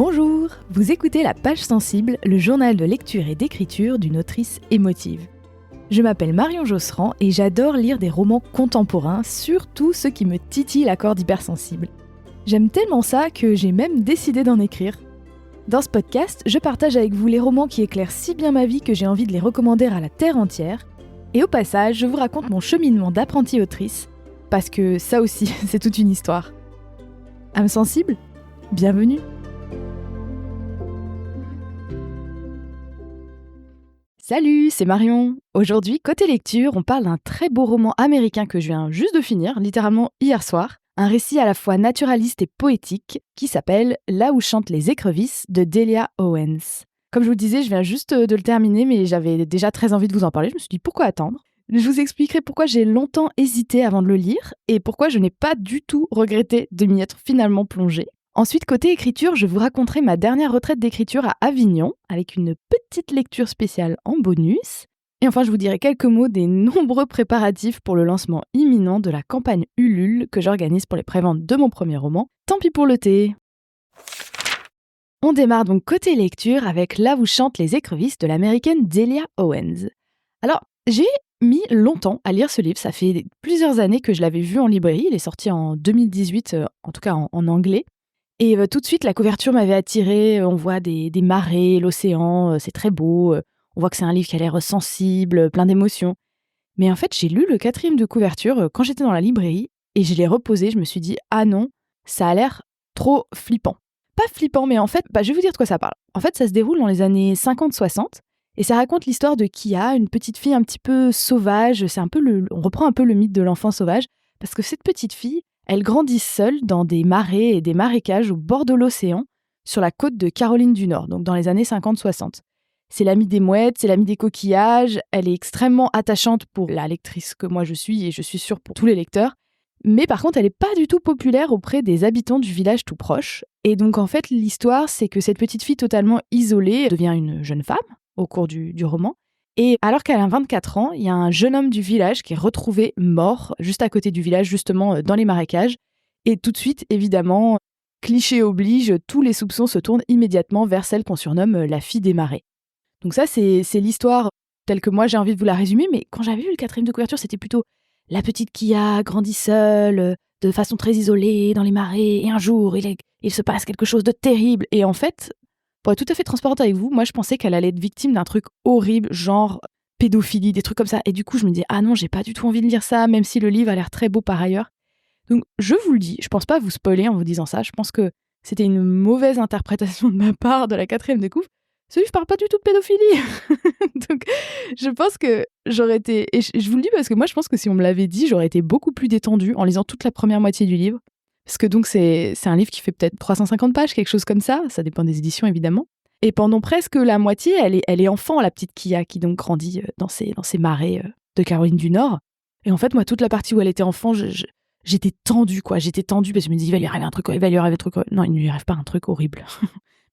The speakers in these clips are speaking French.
Bonjour, vous écoutez La Page Sensible, le journal de lecture et d'écriture d'une autrice émotive. Je m'appelle Marion Josserand et j'adore lire des romans contemporains, surtout ceux qui me titillent la corde hypersensible. J'aime tellement ça que j'ai même décidé d'en écrire. Dans ce podcast, je partage avec vous les romans qui éclairent si bien ma vie que j'ai envie de les recommander à la terre entière. Et au passage, je vous raconte mon cheminement d'apprentie autrice, parce que ça aussi, c'est toute une histoire. Âme sensible ? Bienvenue. Salut, c'est Marion. Aujourd'hui, côté lecture, on parle d'un très beau roman américain que je viens juste de finir, littéralement hier soir. Un récit à la fois naturaliste et poétique qui s'appelle « Là où chantent les écrevisses » de Delia Owens. Comme je vous le disais, je viens juste de le terminer, mais j'avais déjà très envie de vous en parler. Je me suis dit pourquoi attendre ? Je vous expliquerai pourquoi j'ai longtemps hésité avant de le lire et pourquoi je n'ai pas du tout regretté de m'y être finalement plongée. Ensuite, côté écriture, je vous raconterai ma dernière retraite d'écriture à Avignon, avec une petite lecture spéciale en bonus. Et enfin, je vous dirai quelques mots des nombreux préparatifs pour le lancement imminent de la campagne Ulule que j'organise pour les préventes de mon premier roman. Tant pis pour le thé. On démarre donc côté lecture avec Là où chantent les écrevisses de l'américaine Delia Owens. Alors, j'ai mis longtemps à lire ce livre, ça fait plusieurs années que je l'avais vu en librairie, il est sorti en 2018, en tout cas en anglais. Et tout de suite, la couverture m'avait attirée. On voit des marées, l'océan, c'est très beau. On voit que c'est un livre qui a l'air sensible, plein d'émotions. Mais en fait, j'ai lu le 4e de couverture quand j'étais dans la librairie et je l'ai reposé. Je me suis dit « Ah non, ça a l'air trop flippant ». Pas flippant, mais en fait, je vais vous dire de quoi ça parle. En fait, ça se déroule dans les années 50-60 et ça raconte l'histoire de Kia, une petite fille un petit peu sauvage. On reprend un peu le mythe de l'enfant sauvage parce que cette petite fille, elle grandit seule dans des marais et des marécages au bord de l'océan, sur la côte de Caroline du Nord, donc dans les années 50-60. C'est l'amie des mouettes, c'est l'amie des coquillages, elle est extrêmement attachante pour la lectrice que moi je suis, et je suis sûre pour tous les lecteurs. Mais par contre, elle n'est pas du tout populaire auprès des habitants du village tout proche. Et donc en fait, l'histoire, c'est que cette petite fille totalement isolée devient une jeune femme au cours du roman. Et alors qu'elle a 24 ans, il y a un jeune homme du village qui est retrouvé mort juste à côté du village, justement dans les marécages. Et tout de suite, évidemment, cliché oblige, tous les soupçons se tournent immédiatement vers celle qu'on surnomme la fille des marais. Donc ça, c'est l'histoire telle que moi j'ai envie de vous la résumer, mais quand j'avais vu le 4e de couverture, c'était plutôt la petite Kia grandit seule, de façon très isolée, dans les marais, et un jour, il se passe quelque chose de terrible. Et en fait, pour être tout à fait transparente avec vous, moi je pensais qu'elle allait être victime d'un truc horrible, genre pédophilie, des trucs comme ça. Et du coup, je me dis, ah non, j'ai pas du tout envie de lire ça, même si le livre a l'air très beau par ailleurs. Donc, je vous le dis, je pense pas vous spoiler en vous disant ça. Je pense que c'était une mauvaise interprétation de ma part de la 4e de couve. Ce livre parle pas du tout de pédophilie. Donc, je pense que j'aurais été... Et je vous le dis parce que moi, je pense que si on me l'avait dit, j'aurais été beaucoup plus détendue en lisant toute la première moitié du livre. Parce que donc, c'est un livre qui fait peut-être 350 pages, quelque chose comme ça. Ça dépend des éditions, évidemment. Et pendant presque la moitié, elle est enfant, la petite Kia, qui donc grandit dans ces marais de Caroline du Nord. Et en fait, moi, toute la partie où elle était enfant, j'étais tendue, quoi. J'étais tendue parce que je me disais, il va lui arriver un truc, il va lui arriver un truc. Non, il ne lui arrive pas un truc horrible.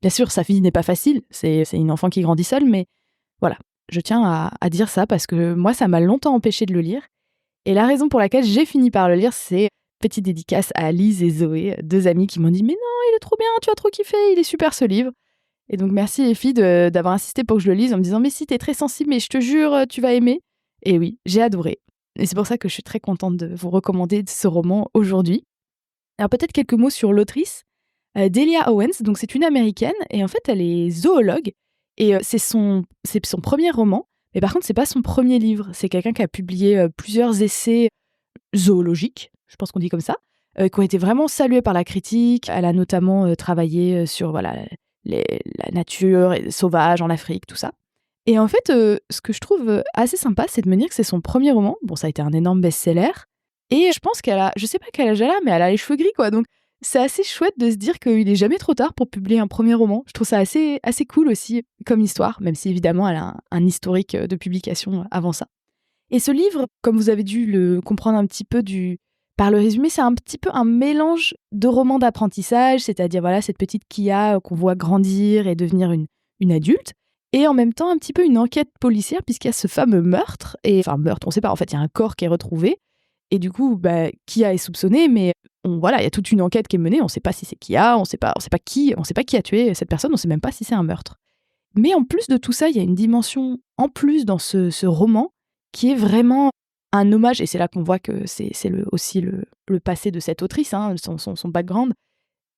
Bien sûr, sa vie n'est pas facile. C'est une enfant qui grandit seule, mais voilà. Je tiens à dire ça parce que moi, ça m'a longtemps empêché de le lire. Et la raison pour laquelle j'ai fini par le lire, c'est petite dédicace à Lise et Zoé, 2 amies qui m'ont dit « Mais non, il est trop bien, tu as trop kiffé, il est super ce livre ». Et donc merci les filles d'avoir insisté pour que je le lise en me disant « Mais si, t'es très sensible, mais je te jure, tu vas aimer ». Et oui, j'ai adoré. Et c'est pour ça que je suis très contente de vous recommander ce roman aujourd'hui. Alors peut-être quelques mots sur l'autrice. Delia Owens, donc c'est une américaine, et en fait elle est zoologue. Et c'est son premier roman, mais par contre c'est pas son premier livre. C'est quelqu'un qui a publié plusieurs essais zoologiques, je pense qu'on dit comme ça, qui ont été vraiment salués par la critique. Elle a notamment travaillé sur la nature sauvage en Afrique, tout ça. Et en fait, ce que je trouve assez sympa, c'est de me dire que c'est son premier roman. Bon, ça a été un énorme best-seller. Et je pense qu'elle a, je sais pas quel âge elle a, mais elle a les cheveux gris, quoi. Donc c'est assez chouette de se dire qu'il n'est jamais trop tard pour publier un premier roman. Je trouve ça assez cool aussi comme histoire, même si évidemment elle a un historique de publication avant ça. Et ce livre, comme vous avez dû le comprendre un petit peu par le résumé, c'est un petit peu un mélange de romans d'apprentissage, c'est-à-dire voilà cette petite Kia qu'on voit grandir et devenir une adulte, et en même temps un petit peu une enquête policière puisqu'il y a ce fameux meurtre, on ne sait pas, en fait il y a un corps qui est retrouvé, et du coup Kia est soupçonnée, mais voilà, il y a toute une enquête qui est menée, on ne sait pas si c'est Kia, on sait pas qui a tué cette personne, on ne sait même pas si c'est un meurtre. Mais en plus de tout ça, il y a une dimension en plus dans ce roman qui est vraiment un hommage, et c'est là qu'on voit que c'est aussi le passé de cette autrice, hein, son background.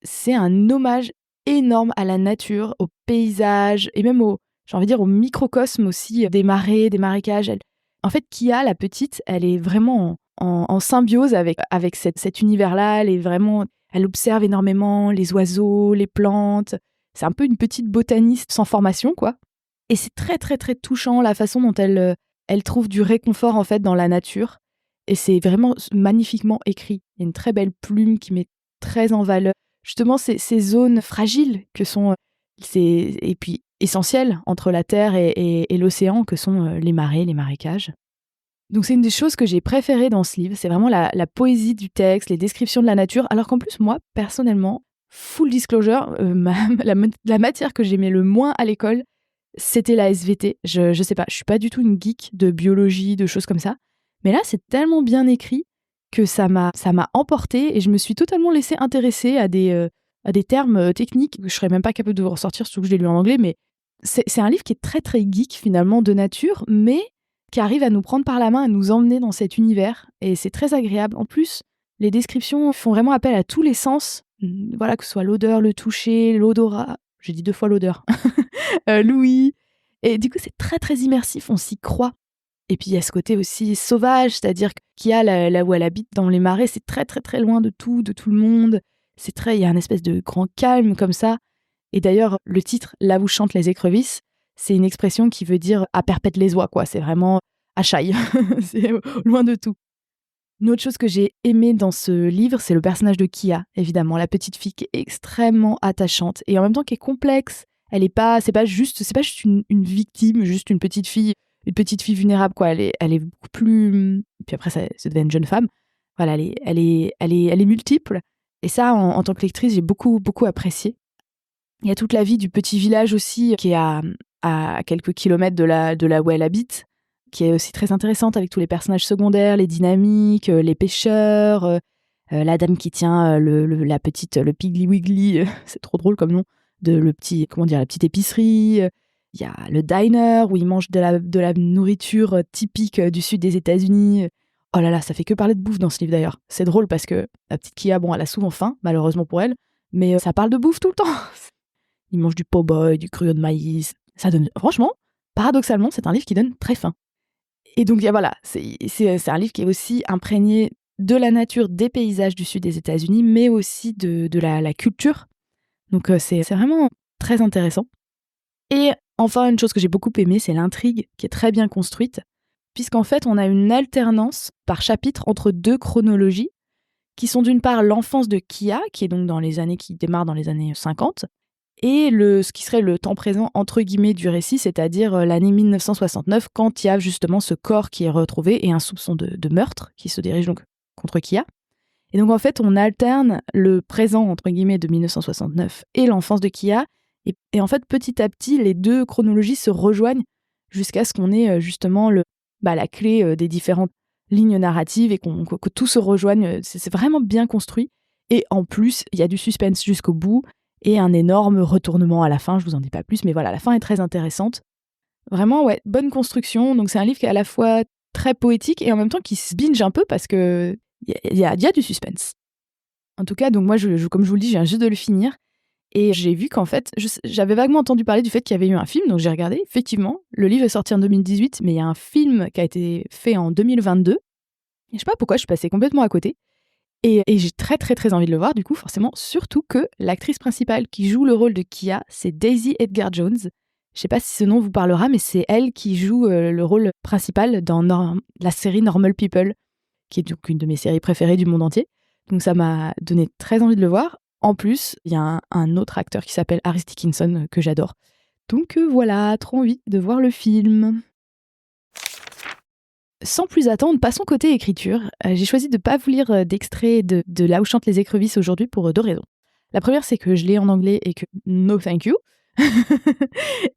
C'est un hommage énorme à la nature, au paysage et même j'ai envie de dire, au microcosme aussi des marais, des marécages. En fait, Kia, la petite, elle est vraiment en symbiose avec cet univers-là. Elle observe énormément les oiseaux, les plantes. C'est un peu une petite botaniste sans formation, quoi. Et c'est très, très, très touchant la façon dont elle trouve du réconfort, en fait, dans la nature. Et c'est vraiment magnifiquement écrit. Il y a une très belle plume qui met très en valeur justement ces zones fragiles que sont et puis essentielles entre la terre et l'océan, que sont les marais, les marécages. Donc c'est une des choses que j'ai préférées dans ce livre, c'est vraiment la poésie du texte, les descriptions de la nature, alors qu'en plus moi, personnellement, full disclosure, la matière que j'aimais le moins à l'école, c'était la SVT. Je sais pas, je suis pas du tout une geek de biologie, de choses comme ça, mais là c'est tellement bien écrit que ça m'a emportée et je me suis totalement laissée intéresser à des termes techniques que je serais même pas capable de vous ressortir, surtout que je l'ai lu en anglais, mais c'est un livre qui est très très geek finalement de nature, mais qui arrive à nous prendre par la main, à nous emmener dans cet univers, et c'est très agréable. En plus, les descriptions font vraiment appel à tous les sens, voilà, que ce soit l'odeur, le toucher, l'odorat, j'ai dit 2 fois l'odeur, l'ouïe, et du coup c'est très très immersif, on s'y croit. Et puis il y a ce côté aussi sauvage, c'est-à-dire qu'il y a là où elle habite dans les marais, c'est très très très loin de tout le monde. Il y a un espèce de grand calme comme ça. Et d'ailleurs, le titre Là où chantent les écrevisses, c'est une expression qui veut dire à perpète les oies, quoi. C'est vraiment à chaille, c'est loin de tout. Une autre chose que j'ai aimée dans ce livre, c'est le personnage de Kia, évidemment, la petite fille qui est extrêmement attachante et en même temps qui est complexe. C'est pas juste une victime, juste une petite fille vulnérable, quoi. Elle est beaucoup plus. Puis après, ça devient une jeune femme. Voilà, elle est multiple. Et ça, en tant que lectrice, j'ai beaucoup, beaucoup apprécié. Il y a toute la vie du petit village aussi, qui est à quelques kilomètres de là où elle habite, qui est aussi très intéressante avec tous les personnages secondaires, les dynamiques, les pêcheurs, la dame qui tient le Piggly Wiggly, c'est trop drôle comme nom, la petite épicerie. Il y a le diner où ils mangent de la nourriture typique du sud des États-Unis. Oh là là, ça fait que parler de bouffe dans ce livre d'ailleurs. C'est drôle parce que la petite Kia, bon, elle a souvent faim, malheureusement pour elle, mais ça parle de bouffe tout le temps. Ils mangent du po-boy, du cruau de maïs. Ça donne, franchement, paradoxalement, c'est un livre qui donne très faim. Et donc voilà, c'est un livre qui est aussi imprégné de la nature, des paysages du sud des États-Unis, mais aussi de la culture. Donc c'est vraiment très intéressant. Et enfin, une chose que j'ai beaucoup aimée, c'est l'intrigue qui est très bien construite, puisqu'en fait, on a une alternance par chapitre entre 2 chronologies, qui sont d'une part l'enfance de Kia, qui est donc qui démarre dans les années 50, et ce qui serait le temps présent entre guillemets du récit, c'est-à-dire l'année 1969, quand il y a justement ce corps qui est retrouvé et un soupçon de meurtre qui se dirige donc contre Kia. Et donc en fait, on alterne le présent entre guillemets de 1969 et l'enfance de Kia, et en fait petit à petit, les 2 chronologies se rejoignent jusqu'à ce qu'on ait justement la clé des différentes lignes narratives et que tout se rejoigne. C'est vraiment bien construit, et en plus, il y a du suspense jusqu'au bout. Et un énorme retournement à la fin, je vous en dis pas plus, mais voilà, la fin est très intéressante. Vraiment, ouais, bonne construction. Donc c'est un livre qui est à la fois très poétique et en même temps qui se binge un peu parce que il y a du suspense. En tout cas, donc moi, comme je vous le dis, je viens juste de le finir. Et j'ai vu qu'en fait, j'avais vaguement entendu parler du fait qu'il y avait eu un film, donc j'ai regardé. Effectivement, le livre est sorti en 2018, mais il y a un film qui a été fait en 2022. Et je sais pas pourquoi, je suis passée complètement à côté. Et j'ai très très très envie de le voir, du coup, forcément, surtout que l'actrice principale qui joue le rôle de Kia, c'est Daisy Edgar Jones. Je sais pas si ce nom vous parlera, mais c'est elle qui joue le rôle principal dans la série Normal People, qui est donc une de mes séries préférées du monde entier. Donc ça m'a donné très envie de le voir. En plus, il y a un autre acteur qui s'appelle Harris Dickinson, que j'adore. Donc voilà, trop envie de voir le film. Sans plus attendre, passons côté écriture. J'ai choisi de ne pas vous lire d'extrait de Là où chantent les écrevisses aujourd'hui pour 2 raisons. La première, c'est que je l'ai en anglais et que no thank you.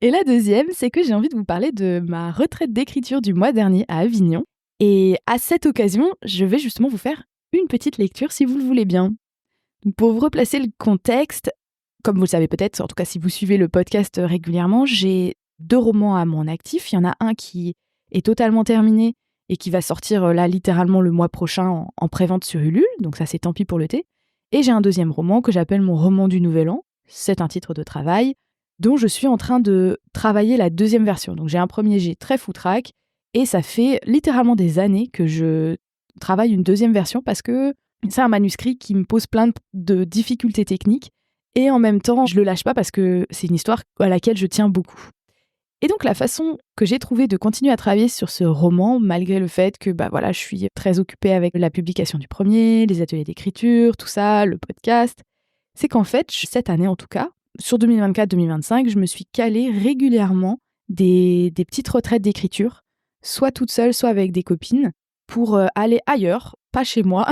Et la deuxième, c'est que j'ai envie de vous parler de ma retraite d'écriture du mois dernier à Avignon. Et à cette occasion, je vais justement vous faire une petite lecture si vous le voulez bien. Donc, pour vous replacer le contexte, comme vous le savez peut-être, en tout cas si vous suivez le podcast régulièrement, j'ai 2 romans à mon actif. Il y en a un qui est totalement terminé et qui va sortir là littéralement le mois prochain en prévente sur Ulule, donc ça c'est tant pis pour le thé. Et j'ai un deuxième roman que j'appelle mon roman du Nouvel An. C'est un titre de travail dont je suis en train de travailler la deuxième version. Donc j'ai un premier jet très foutraque et ça fait littéralement des années que je travaille une deuxième version parce que c'est un manuscrit qui me pose plein de difficultés techniques et en même temps je le lâche pas parce que c'est une histoire à laquelle je tiens beaucoup. Et donc la façon que j'ai trouvé de continuer à travailler sur ce roman, malgré le fait que je suis très occupée avec la publication du premier, les ateliers d'écriture, tout ça, le podcast, c'est qu'en fait, cette année en tout cas, sur 2024-2025, je me suis calée régulièrement des petites retraites d'écriture, soit toute seule, soit avec des copines, pour aller ailleurs, pas chez moi,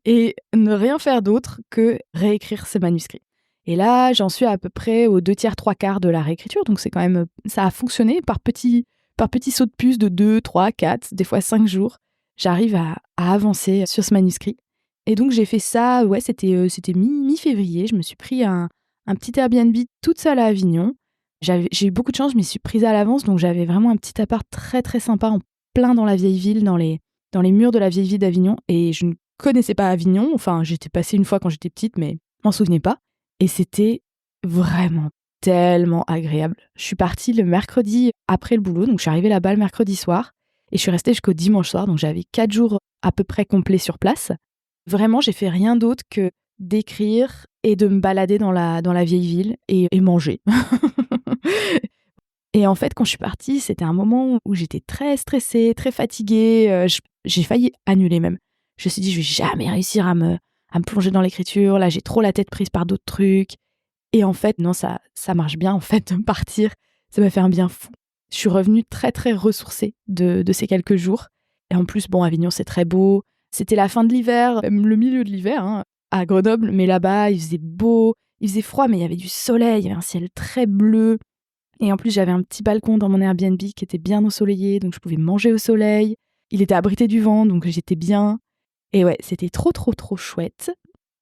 et ne rien faire d'autre que réécrire ces manuscrits. Et là, j'en suis à peu près aux 2/3, 3/4 de la réécriture, donc c'est quand même, ça a fonctionné par petits sauts de puce de 2, 3, 4, des fois 5 jours. J'arrive à avancer sur ce manuscrit. Et donc j'ai fait ça, c'était mi-février, je me suis pris un petit Airbnb toute seule à Avignon. J'ai eu beaucoup de chance, je m'y suis prise à l'avance, donc j'avais vraiment un petit appart très très sympa en plein dans la vieille ville, dans les murs de la vieille ville d'Avignon. Et je ne connaissais pas Avignon, enfin j'étais passée une fois quand j'étais petite, mais je m'en souvenais pas. Et c'était vraiment tellement agréable. Je suis partie le mercredi après le boulot, donc je suis arrivée là-bas le mercredi soir et je suis restée jusqu'au dimanche soir, donc j'avais 4 jours à peu près complets sur place. Vraiment, j'ai fait rien d'autre que d'écrire et de me balader dans la vieille ville et manger. Et en fait, quand je suis partie, c'était un moment où j'étais très stressée, très fatiguée. J'ai failli annuler même. Je me suis dit, je vais jamais réussir à me plonger dans l'écriture. Là, j'ai trop la tête prise par d'autres trucs. Et en fait, non, ça marche bien, en fait, de partir. Ça m'a fait un bien fou. Je suis revenue très, très ressourcée de ces quelques jours. Et en plus, Avignon, c'est très beau. C'était la fin de l'hiver, même le milieu de l'hiver, hein, à Grenoble. Mais là-bas, il faisait beau, il faisait froid, mais il y avait du soleil, il y avait un ciel très bleu. Et en plus, j'avais un petit balcon dans mon Airbnb qui était bien ensoleillé, donc je pouvais manger au soleil. Il était abrité du vent, donc j'étais bien. Et ouais, c'était trop, trop, trop chouette.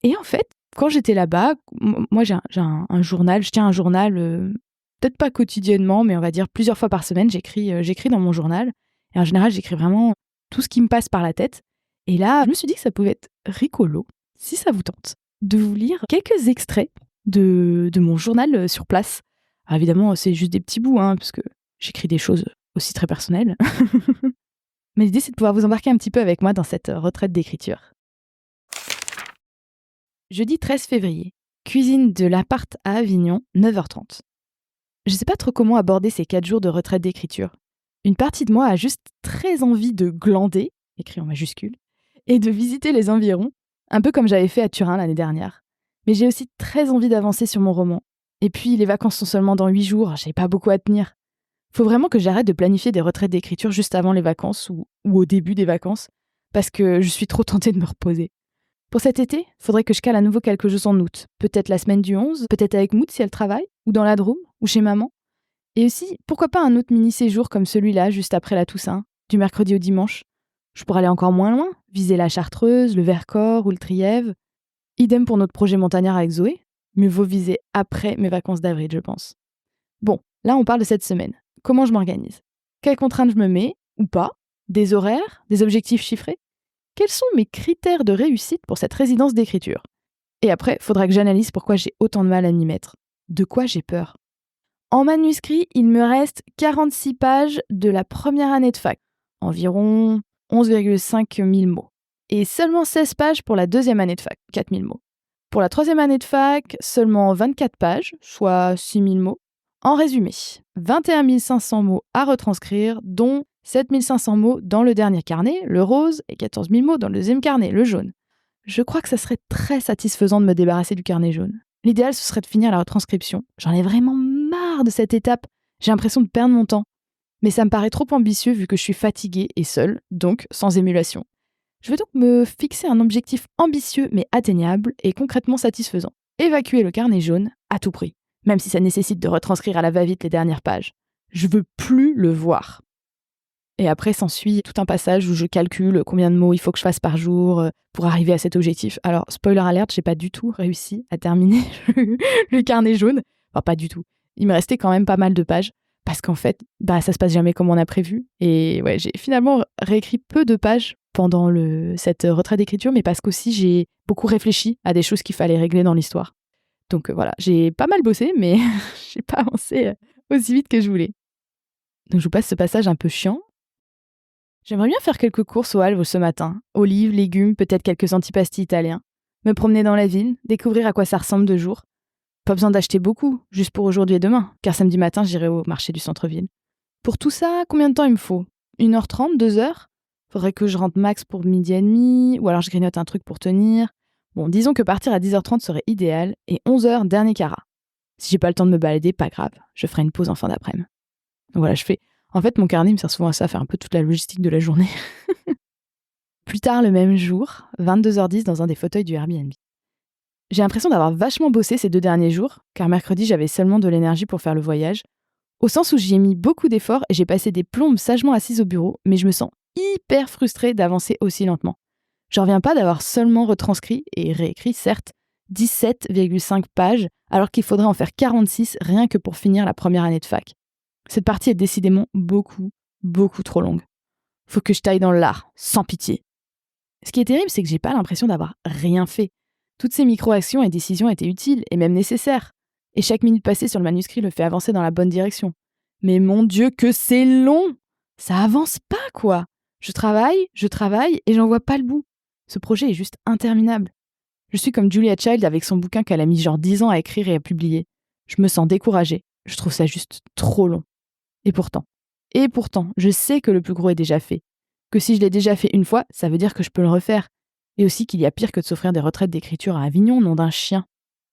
Et en fait, quand j'étais là-bas, moi j'ai un journal, je tiens un journal, peut-être pas quotidiennement, mais on va dire plusieurs fois par semaine, j'écris dans mon journal. Et en général, j'écris vraiment tout ce qui me passe par la tête. Et là, je me suis dit que ça pouvait être rigolo, si ça vous tente, de vous lire quelques extraits de mon journal sur place. Alors évidemment, c'est juste des petits bouts, parce que j'écris des choses aussi très personnelles. Mais l'idée, c'est de pouvoir vous embarquer un petit peu avec moi dans cette retraite d'écriture. Jeudi 13 février, cuisine de l'appart à Avignon, 9h30. Je sais pas trop comment aborder ces 4 jours de retraite d'écriture. Une partie de moi a juste très envie de glander, écrit en majuscule, et de visiter les environs, un peu comme j'avais fait à Turin l'année dernière. Mais j'ai aussi très envie d'avancer sur mon roman. Et puis, les vacances sont seulement dans 8 jours, j'ai pas beaucoup à tenir. Faut vraiment que j'arrête de planifier des retraites d'écriture juste avant les vacances ou au début des vacances, parce que je suis trop tentée de me reposer. Pour cet été, faudrait que je cale à nouveau quelque chose en août. Peut-être la semaine du 11, peut-être avec Mood si elle travaille, ou dans la Drôme, ou chez maman. Et aussi, pourquoi pas un autre mini-séjour comme celui-là, juste après la Toussaint, du mercredi au dimanche. Je pourrais aller encore moins loin, viser la Chartreuse, le Vercors ou le Trièves. Idem pour notre projet montagnard avec Zoé. Mieux vaut viser après mes vacances d'avril, je pense. Bon, là on parle de cette semaine. Comment je m'organise? Quelles contraintes je me mets, ou pas? Des horaires? Des objectifs chiffrés? Quels sont mes critères de réussite pour cette résidence d'écriture? Et après, faudra que j'analyse pourquoi j'ai autant de mal à m'y mettre. De quoi j'ai peur? En manuscrit, il me reste 46 pages de la première année de fac, environ 11,5 000 mots. Et seulement 16 pages pour la deuxième année de fac, 4 000 mots. Pour la troisième année de fac, seulement 24 pages, soit 6 000 mots. En résumé, 21 500 mots à retranscrire, dont 7 500 mots dans le dernier carnet, le rose, et 14 000 mots dans le deuxième carnet, le jaune. Je crois que ça serait très satisfaisant de me débarrasser du carnet jaune. L'idéal, ce serait de finir la retranscription. J'en ai vraiment marre de cette étape. J'ai l'impression de perdre mon temps. Mais ça me paraît trop ambitieux vu que je suis fatiguée et seule, donc sans émulation. Je vais donc me fixer un objectif ambitieux mais atteignable et concrètement satisfaisant. Évacuer le carnet jaune à tout prix, même si ça nécessite de retranscrire à la va-vite les dernières pages. Je veux plus le voir. Et après s'ensuit tout un passage où je calcule combien de mots il faut que je fasse par jour pour arriver à cet objectif. Alors, spoiler alert, j'ai pas du tout réussi à terminer le carnet jaune. Enfin, pas du tout. Il me restait quand même pas mal de pages parce qu'en fait, ça se passe jamais comme on a prévu. Et ouais, j'ai finalement réécrit peu de pages pendant cette retraite d'écriture, mais parce qu'aussi j'ai beaucoup réfléchi à des choses qu'il fallait régler dans l'histoire. Donc voilà, j'ai pas mal bossé, mais j'ai pas avancé aussi vite que je voulais. Donc je vous passe ce passage un peu chiant. J'aimerais bien faire quelques courses au Halve ce matin. Olives, légumes, peut-être quelques antipasti italiens. Me promener dans la ville, découvrir à quoi ça ressemble de jour. Pas besoin d'acheter beaucoup, juste pour aujourd'hui et demain, car samedi matin j'irai au marché du centre-ville. Pour tout ça, combien de temps il me faut 1h30, 2h? Faudrait que je rentre max pour 12h30, ou alors je grignote un truc pour tenir. Bon, disons que partir à 10h30 serait idéal, et 11h, dernier carat. Si j'ai pas le temps de me balader, pas grave, je ferai une pause en fin d'après-midi. Donc voilà, En fait, mon carnet me sert souvent à ça, à faire un peu toute la logistique de la journée. Plus tard le même jour, 22h10 dans un des fauteuils du Airbnb. J'ai l'impression d'avoir vachement bossé ces 2 derniers jours, car mercredi j'avais seulement de l'énergie pour faire le voyage, au sens où j'y ai mis beaucoup d'efforts et j'ai passé des plombes sagement assise au bureau, mais je me sens hyper frustrée d'avancer aussi lentement. Je reviens pas d'avoir seulement retranscrit, et réécrit certes, 17,5 pages, alors qu'il faudrait en faire 46 rien que pour finir la première année de fac. Cette partie est décidément beaucoup, beaucoup trop longue. Faut que je taille dans le lard, sans pitié. Ce qui est terrible, c'est que j'ai pas l'impression d'avoir rien fait. Toutes ces micro-actions et décisions étaient utiles et même nécessaires. Et chaque minute passée sur le manuscrit le fait avancer dans la bonne direction. Mais mon Dieu, que c'est long! Ça avance pas, quoi! Je travaille et j'en vois pas le bout. Ce projet est juste interminable. Je suis comme Julia Child avec son bouquin qu'elle a mis genre 10 ans à écrire et à publier. Je me sens découragée. Je trouve ça juste trop long. Et pourtant, je sais que le plus gros est déjà fait. Que si je l'ai déjà fait une fois, ça veut dire que je peux le refaire. Et aussi qu'il y a pire que de s'offrir des retraites d'écriture à Avignon, nom d'un chien.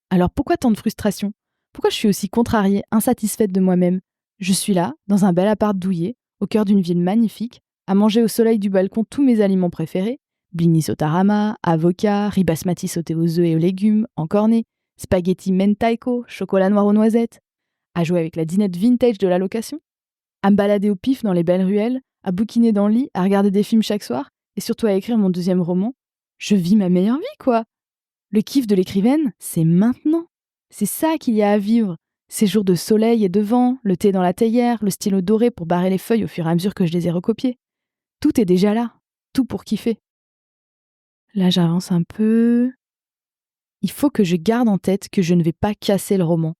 Alors pourquoi tant de frustration? Pourquoi je suis aussi contrariée, insatisfaite de moi-même? Je suis là, dans un bel appart douillet, au cœur d'une ville magnifique, à manger au soleil du balcon tous mes aliments préférés, blinis au tarama, avocat, riz basmati sauté aux œufs et aux légumes, encornés, spaghetti mentaiko, chocolat noir aux noisettes, à jouer avec la dinette vintage de la location, à me balader au pif dans les belles ruelles, à bouquiner dans le lit, à regarder des films chaque soir, et surtout à écrire mon 2e roman. Je vis ma meilleure vie, quoi. Le kiff de l'écrivaine, c'est maintenant. C'est ça qu'il y a à vivre. Ces jours de soleil et de vent, le thé dans la théière, le stylo doré pour barrer les feuilles au fur et à mesure que je les ai recopiées. Tout est déjà là. Tout pour kiffer. Là, j'avance un peu. Il faut que je garde en tête que je ne vais pas casser le roman.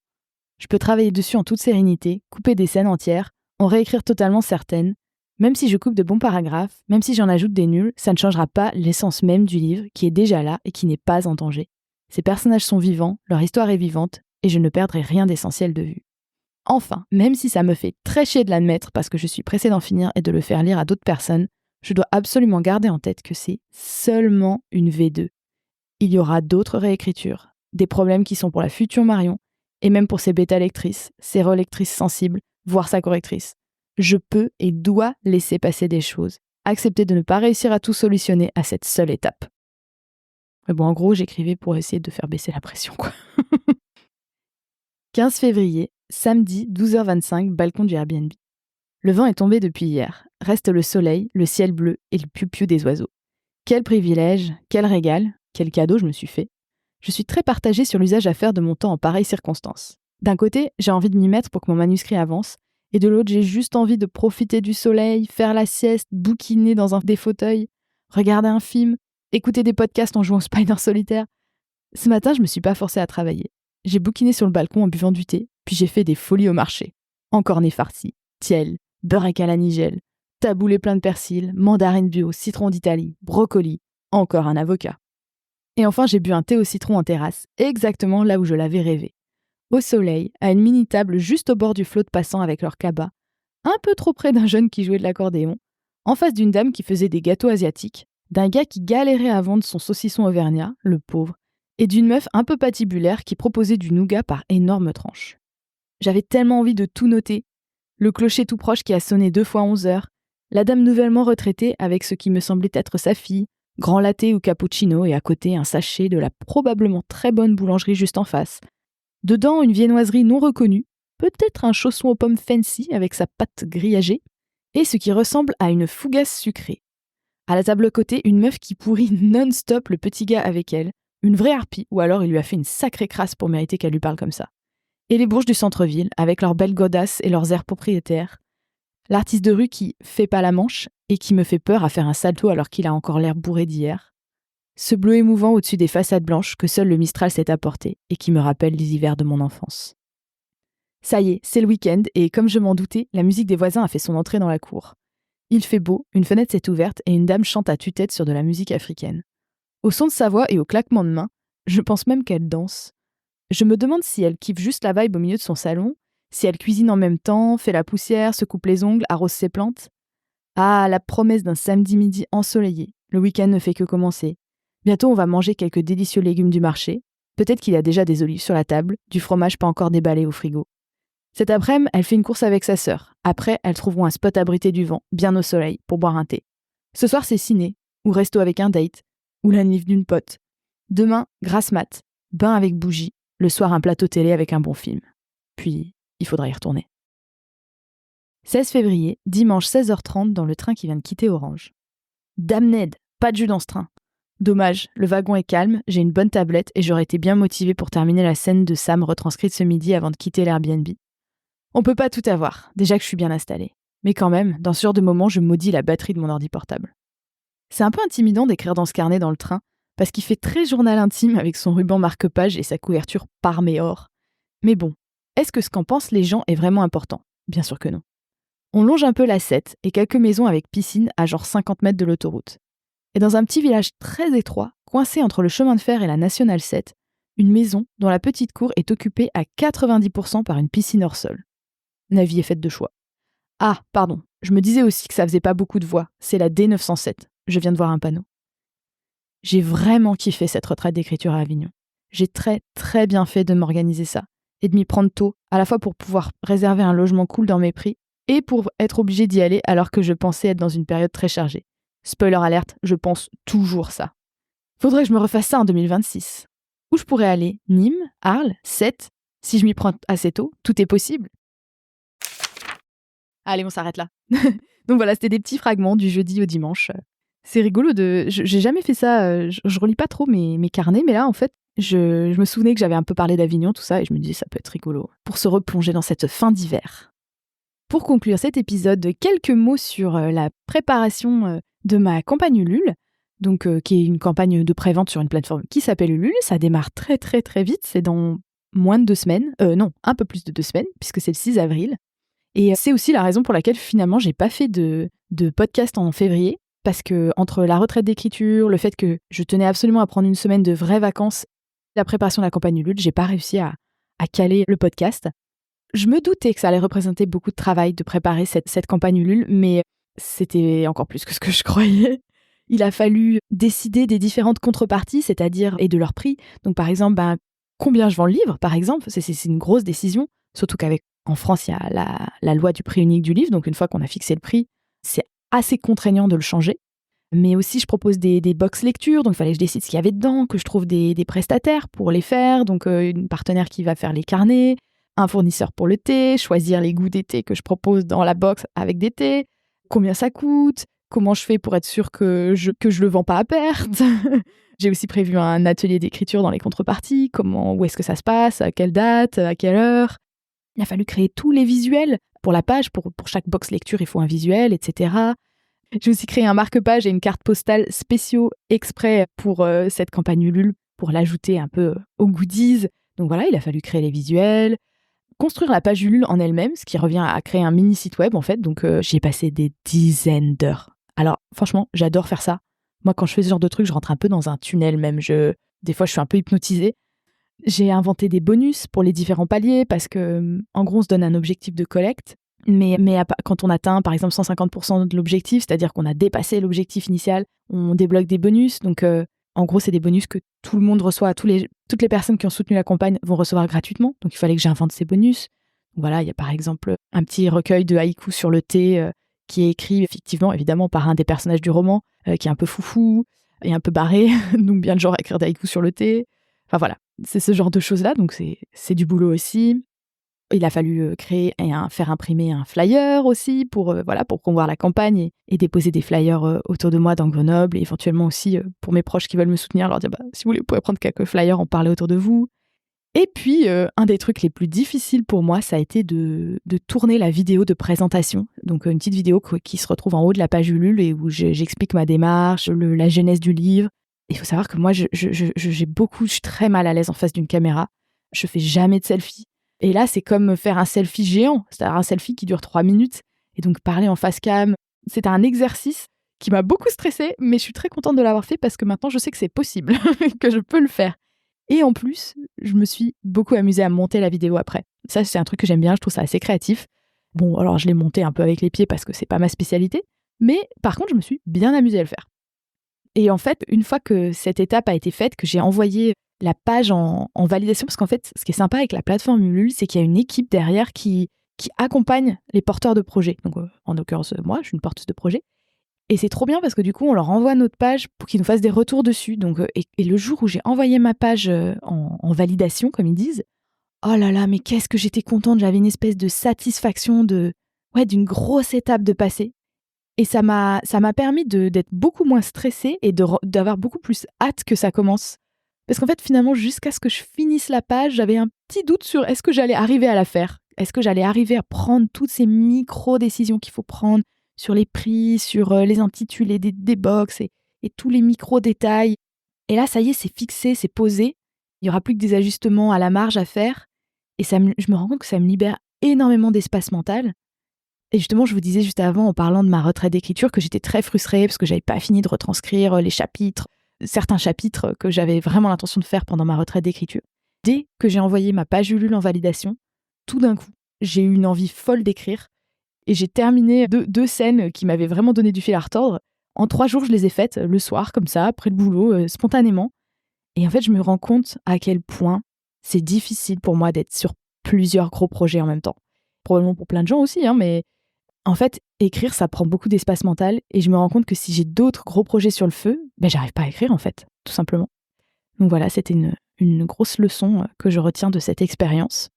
Je peux travailler dessus en toute sérénité, couper des scènes entières, en réécrire totalement certaines. Même si je coupe de bons paragraphes, même si j'en ajoute des nuls, ça ne changera pas l'essence même du livre qui est déjà là et qui n'est pas en danger. Ces personnages sont vivants, leur histoire est vivante, et je ne perdrai rien d'essentiel de vue. Enfin, même si ça me fait très chier de l'admettre parce que je suis pressée d'en finir et de le faire lire à d'autres personnes, je dois absolument garder en tête que c'est seulement une V2. Il y aura d'autres réécritures, des problèmes qui sont pour la future Marion, et même pour ses bêta-lectrices, ses relectrices sensibles, voire sa correctrice. Je peux et dois laisser passer des choses, accepter de ne pas réussir à tout solutionner à cette seule étape. Mais bon, en gros, j'écrivais pour essayer de faire baisser la pression, quoi. 15 février, samedi, 12h25, balcon du Airbnb. Le vent est tombé depuis hier. Reste le soleil, le ciel bleu et le piou-piou des oiseaux. Quel privilège, quel régal, quel cadeau je me suis fait. Je suis très partagée sur l'usage à faire de mon temps en pareilles circonstances. D'un côté, j'ai envie de m'y mettre pour que mon manuscrit avance, et de l'autre, j'ai juste envie de profiter du soleil, faire la sieste, bouquiner dans un des fauteuils, regarder un film, écouter des podcasts en jouant au Spider solitaire. Ce matin, je me suis pas forcée à travailler. J'ai bouquiné sur le balcon en buvant du thé, puis j'ai fait des folies au marché. Encornets farcis, tiels, beurre à la nigelle, taboulé plein de persil, mandarine bio, citron d'Italie, brocoli, encore un avocat. Et enfin, j'ai bu un thé au citron en terrasse, exactement là où je l'avais rêvé. Au soleil, à une mini-table juste au bord du flot de passants avec leur cabas, un peu trop près d'un jeune qui jouait de l'accordéon, en face d'une dame qui faisait des gâteaux asiatiques, d'un gars qui galérait à vendre son saucisson auvergnat, le pauvre, et d'une meuf un peu patibulaire qui proposait du nougat par énormes tranches. J'avais tellement envie de tout noter. Le clocher tout proche qui a sonné 2 fois 11h, la dame nouvellement retraitée avec ce qui me semblait être sa fille, grand latte ou cappuccino et à côté un sachet de la probablement très bonne boulangerie juste en face. Dedans, une viennoiserie non reconnue, peut-être un chausson aux pommes fancy avec sa pâte grillagée, et ce qui ressemble à une fougasse sucrée. À la table à côté, une meuf qui pourrit non-stop le petit gars avec elle, une vraie harpie, ou alors il lui a fait une sacrée crasse pour mériter qu'elle lui parle comme ça. Et les bourges du centre-ville, avec leurs belles godasses et leurs airs propriétaires. L'artiste de rue qui fait pas la manche et qui me fait peur à faire un salto alors qu'il a encore l'air bourré d'hier. Ce bleu émouvant au-dessus des façades blanches que seul le Mistral s'est apporté et qui me rappelle les hivers de mon enfance. Ça y est, c'est le week-end et comme je m'en doutais, la musique des voisins a fait son entrée dans la cour. Il fait beau, une fenêtre s'est ouverte et une dame chante à tue-tête sur de la musique africaine. Au son de sa voix et au claquement de mains, je pense même qu'elle danse. Je me demande si elle kiffe juste la vibe au milieu de son salon, si elle cuisine en même temps, fait la poussière, se coupe les ongles, arrose ses plantes. Ah, la promesse d'un samedi midi ensoleillé. Le week-end ne fait que commencer. Bientôt, on va manger quelques délicieux légumes du marché. Peut-être qu'il y a déjà des olives sur la table, du fromage pas encore déballé au frigo. Cet après-midi, elle fait une course avec sa sœur. Après, elles trouveront un spot abrité du vent, bien au soleil, pour boire un thé. Ce soir, c'est ciné, ou resto avec un date, ou la nif d'une pote. Demain, grasse mat, bain avec bougie, le soir un plateau télé avec un bon film. Puis, il faudra y retourner. 16 février, dimanche 16h30 dans le train qui vient de quitter Orange. Damned, pas de jus dans ce train. Dommage, le wagon est calme, j'ai une bonne tablette et j'aurais été bien motivée pour terminer la scène de Sam retranscrite ce midi avant de quitter l'Airbnb. On peut pas tout avoir, déjà que je suis bien installée. Mais quand même, dans ce genre de moment, je maudis la batterie de mon ordi portable. C'est un peu intimidant d'écrire dans ce carnet dans le train, parce qu'il fait très journal intime avec son ruban marque-page et sa couverture parme et or. Mais bon, est-ce que ce qu'en pensent les gens est vraiment important ? Bien sûr que non. On longe un peu la 7 et quelques maisons avec piscine à genre 50 mètres de l'autoroute. Et dans un petit village très étroit, coincé entre le chemin de fer et la Nationale 7, une maison dont la petite cour est occupée à 90% par une piscine hors sol. La vie est faite de choix. Ah, pardon, je me disais aussi que ça faisait pas beaucoup de voix, c'est la D907, je viens de voir un panneau. J'ai vraiment kiffé cette retraite d'écriture à Avignon. J'ai très très bien fait de m'organiser ça, et de m'y prendre tôt, à la fois pour pouvoir réserver un logement cool dans mes prix, et pour être obligée d'y aller alors que je pensais être dans une période très chargée. Spoiler alerte, je pense toujours ça. Faudrait que je me refasse ça en 2026. Où je pourrais aller ? Nîmes, Arles, Sète ? Si je m'y prends assez tôt, tout est possible. Allez, on s'arrête là. Donc voilà, c'était des petits fragments du jeudi au dimanche. C'est rigolo j'ai jamais fait ça, je relis pas trop mes carnets, mais là, en fait, je me souvenais que j'avais un peu parlé d'Avignon, tout ça, et je me disais ça peut être rigolo pour se replonger dans cette fin d'hiver. Pour conclure cet épisode, quelques mots sur la préparation de ma campagne Ulule, donc qui est une campagne de prévente sur une plateforme qui s'appelle Ulule. Ça démarre très très très vite, c'est dans moins de 2 semaines, non, un peu plus de 2 semaines, puisque c'est le 6 avril. Et c'est aussi la raison pour laquelle finalement j'ai pas fait de podcast en février, parce que entre la retraite d'écriture, le fait que je tenais absolument à prendre une semaine de vraies vacances, la préparation de la campagne Ulule, j'ai pas réussi à caler le podcast. Je me doutais que ça allait représenter beaucoup de travail de préparer cette campagne Ulule, mais c'était encore plus que ce que je croyais. Il a fallu décider des différentes contreparties, c'est-à-dire et de leur prix. Donc par exemple, combien je vends le livre, par exemple, c'est une grosse décision, surtout qu'en France, il y a la loi du prix unique du livre, donc une fois qu'on a fixé le prix, c'est assez contraignant de le changer. Mais aussi, je propose des box lecture, donc il fallait que je décide ce qu'il y avait dedans, que je trouve des prestataires pour les faire, donc une partenaire qui va faire les carnets, un fournisseur pour le thé, choisir les goûts des thés que je propose dans la box avec des thés, combien ça coûte, comment je fais pour être sûre que je le vends pas à perte. J'ai aussi prévu un atelier d'écriture dans les contreparties, où est-ce que ça se passe, à quelle date, à quelle heure. Il a fallu créer tous les visuels pour la page, pour chaque box lecture, il faut un visuel, etc. J'ai aussi créé un marque-page et une carte postale spéciaux exprès pour cette campagne Ulule, pour l'ajouter un peu aux goodies. Donc voilà, il a fallu créer les visuels, construire la page Ulule en elle-même, ce qui revient à créer un mini site web en fait. Donc j'y ai passé des dizaines d'heures. Alors franchement, j'adore faire ça. Moi, quand je fais ce genre de truc, je rentre un peu dans un tunnel même. Des fois, je suis un peu hypnotisée. J'ai inventé des bonus pour les différents paliers parce que, en gros, on se donne un objectif de collecte. Mais quand on atteint, par exemple, 150% de l'objectif, c'est-à-dire qu'on a dépassé l'objectif initial, on débloque des bonus. Donc, en gros, c'est des bonus que tout le monde reçoit. Toutes les personnes qui ont soutenu la campagne vont recevoir gratuitement. Donc, il fallait que j'invente ces bonus. Donc, voilà, il y a par exemple un petit recueil de haïkus sur le thé qui est écrit, effectivement, évidemment, par un des personnages du roman, qui est un peu foufou et un peu barré. Donc, bien le genre à écrire des haïkus sur le thé. Enfin, voilà. C'est ce genre de choses-là. Donc, c'est du boulot aussi. Il a fallu faire imprimer un flyer aussi pour promouvoir la campagne et déposer des flyers autour de moi dans Grenoble et éventuellement aussi pour mes proches qui veulent me soutenir, leur dire si vous voulez, vous pouvez prendre quelques flyers, en parler autour de vous. Et puis, un des trucs les plus difficiles pour moi, ça a été de tourner la vidéo de présentation. Donc, une petite vidéo qui se retrouve en haut de la page Ulule et où j'explique ma démarche, la genèse du livre. Il faut savoir que moi, je suis très mal à l'aise en face d'une caméra. Je fais jamais de selfie. Et là, c'est comme faire un selfie géant, c'est-à-dire un selfie qui dure 3 minutes. Et donc, parler en face cam, c'était un exercice qui m'a beaucoup stressée, mais je suis très contente de l'avoir fait parce que maintenant, je sais que c'est possible, que je peux le faire. Et en plus, je me suis beaucoup amusée à monter la vidéo après. Ça, c'est un truc que j'aime bien, je trouve ça assez créatif. Bon, alors je l'ai monté un peu avec les pieds parce que c'est pas ma spécialité, mais par contre, je me suis bien amusée à le faire. Et en fait, une fois que cette étape a été faite, que j'ai envoyé la page en validation, parce qu'en fait, ce qui est sympa avec la plateforme Ulule, c'est qu'il y a une équipe derrière qui accompagne les porteurs de projets. Donc, en l'occurrence, moi, je suis une porteuse de projet. Et c'est trop bien parce que du coup, on leur envoie notre page pour qu'ils nous fassent des retours dessus. Donc, et le jour où j'ai envoyé ma page en validation, comme ils disent, oh là là, mais qu'est-ce que j'étais contente. J'avais une espèce de satisfaction d'une grosse étape de passer. Et ça m'a permis d'être beaucoup moins stressée et d'avoir beaucoup plus hâte que ça commence. Parce qu'en fait, finalement, jusqu'à ce que je finisse la page, j'avais un petit doute sur est-ce que j'allais arriver à la faire. Est-ce que j'allais arriver à prendre toutes ces micro-décisions qu'il faut prendre sur les prix, sur les intitulés des box et tous les micro-détails. Et là, ça y est, c'est fixé, c'est posé. Il n'y aura plus que des ajustements à la marge à faire. Et je me rends compte que ça me libère énormément d'espace mental. Et justement, je vous disais juste avant, en parlant de ma retraite d'écriture, que j'étais très frustrée parce que j'avais pas fini de retranscrire certains chapitres que j'avais vraiment l'intention de faire pendant ma retraite d'écriture. Dès que j'ai envoyé ma page Ulule en validation, tout d'un coup, j'ai eu une envie folle d'écrire. Et j'ai terminé deux scènes qui m'avaient vraiment donné du fil à retordre. En 3 jours, je les ai faites le soir, comme ça, après le boulot, spontanément. Et en fait, je me rends compte à quel point c'est difficile pour moi d'être sur plusieurs gros projets en même temps. Probablement pour plein de gens aussi, mais en fait, écrire, ça prend beaucoup d'espace mental. Et je me rends compte que si j'ai d'autres gros projets sur le feu, j'arrive pas à écrire, en fait, tout simplement. Donc voilà, c'était une grosse leçon que je retiens de cette expérience.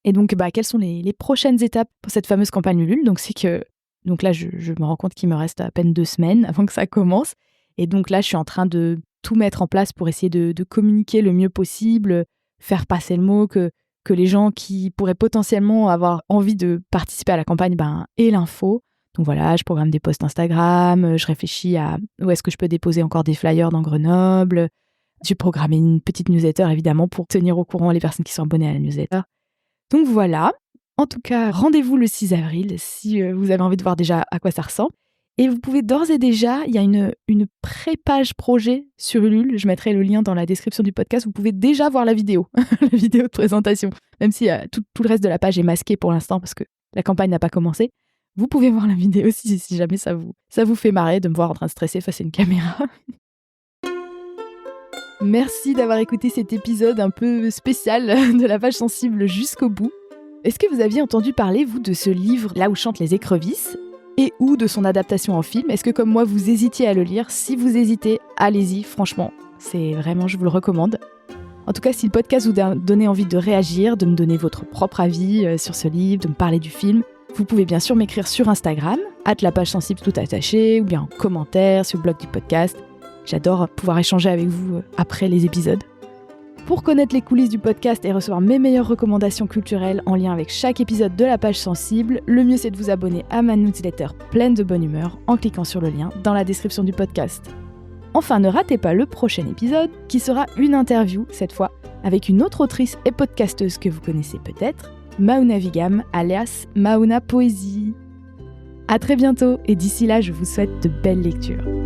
Et donc, quelles sont les prochaines étapes pour cette fameuse campagne Ulule ? Donc là, je me rends compte qu'il me reste à peine 2 semaines avant que ça commence. Et donc là, je suis en train de tout mettre en place pour essayer de communiquer le mieux possible, faire passer le mot, que les gens qui pourraient potentiellement avoir envie de participer à la campagne aient l'info. Donc voilà, je programme des posts Instagram, je réfléchis à où est-ce que je peux déposer encore des flyers dans Grenoble. J'ai programmé une petite newsletter, évidemment, pour tenir au courant les personnes qui sont abonnées à la newsletter. Donc voilà, en tout cas, rendez-vous le 6 avril si vous avez envie de voir déjà à quoi ça ressemble. Et vous pouvez d'ores et déjà, il y a une pré-page projet sur Ulule, je mettrai le lien dans la description du podcast, vous pouvez déjà voir la vidéo, la vidéo de présentation. Même si tout le reste de la page est masqué pour l'instant parce que la campagne n'a pas commencé, vous pouvez voir la vidéo si jamais ça vous fait marrer de me voir en train de stresser face à une caméra. Merci d'avoir écouté cet épisode un peu spécial de la page sensible jusqu'au bout. Est-ce que vous aviez entendu parler, vous, de ce livre Là où chantent les écrevisses et ou de son adaptation en film ? Est-ce que, comme moi, vous hésitiez à le lire ? Si vous hésitez, allez-y, franchement, c'est vraiment, je vous le recommande. En tout cas, si le podcast vous a donné envie de réagir, de me donner votre propre avis sur ce livre, de me parler du film, vous pouvez bien sûr m'écrire sur Instagram, @lapagsensible tout attaché, ou bien en commentaire sur le blog du podcast. J'adore pouvoir échanger avec vous après les épisodes. Pour connaître les coulisses du podcast et recevoir mes meilleures recommandations culturelles en lien avec chaque épisode de la page sensible, le mieux c'est de vous abonner à ma newsletter pleine de bonne humeur en cliquant sur le lien dans la description du podcast. Enfin, ne ratez pas le prochain épisode qui sera une interview, cette fois, avec une autre autrice et podcasteuse que vous connaissez peut-être, Mauna Vigam, alias Mauna Poésie. À très bientôt et d'ici là, je vous souhaite de belles lectures.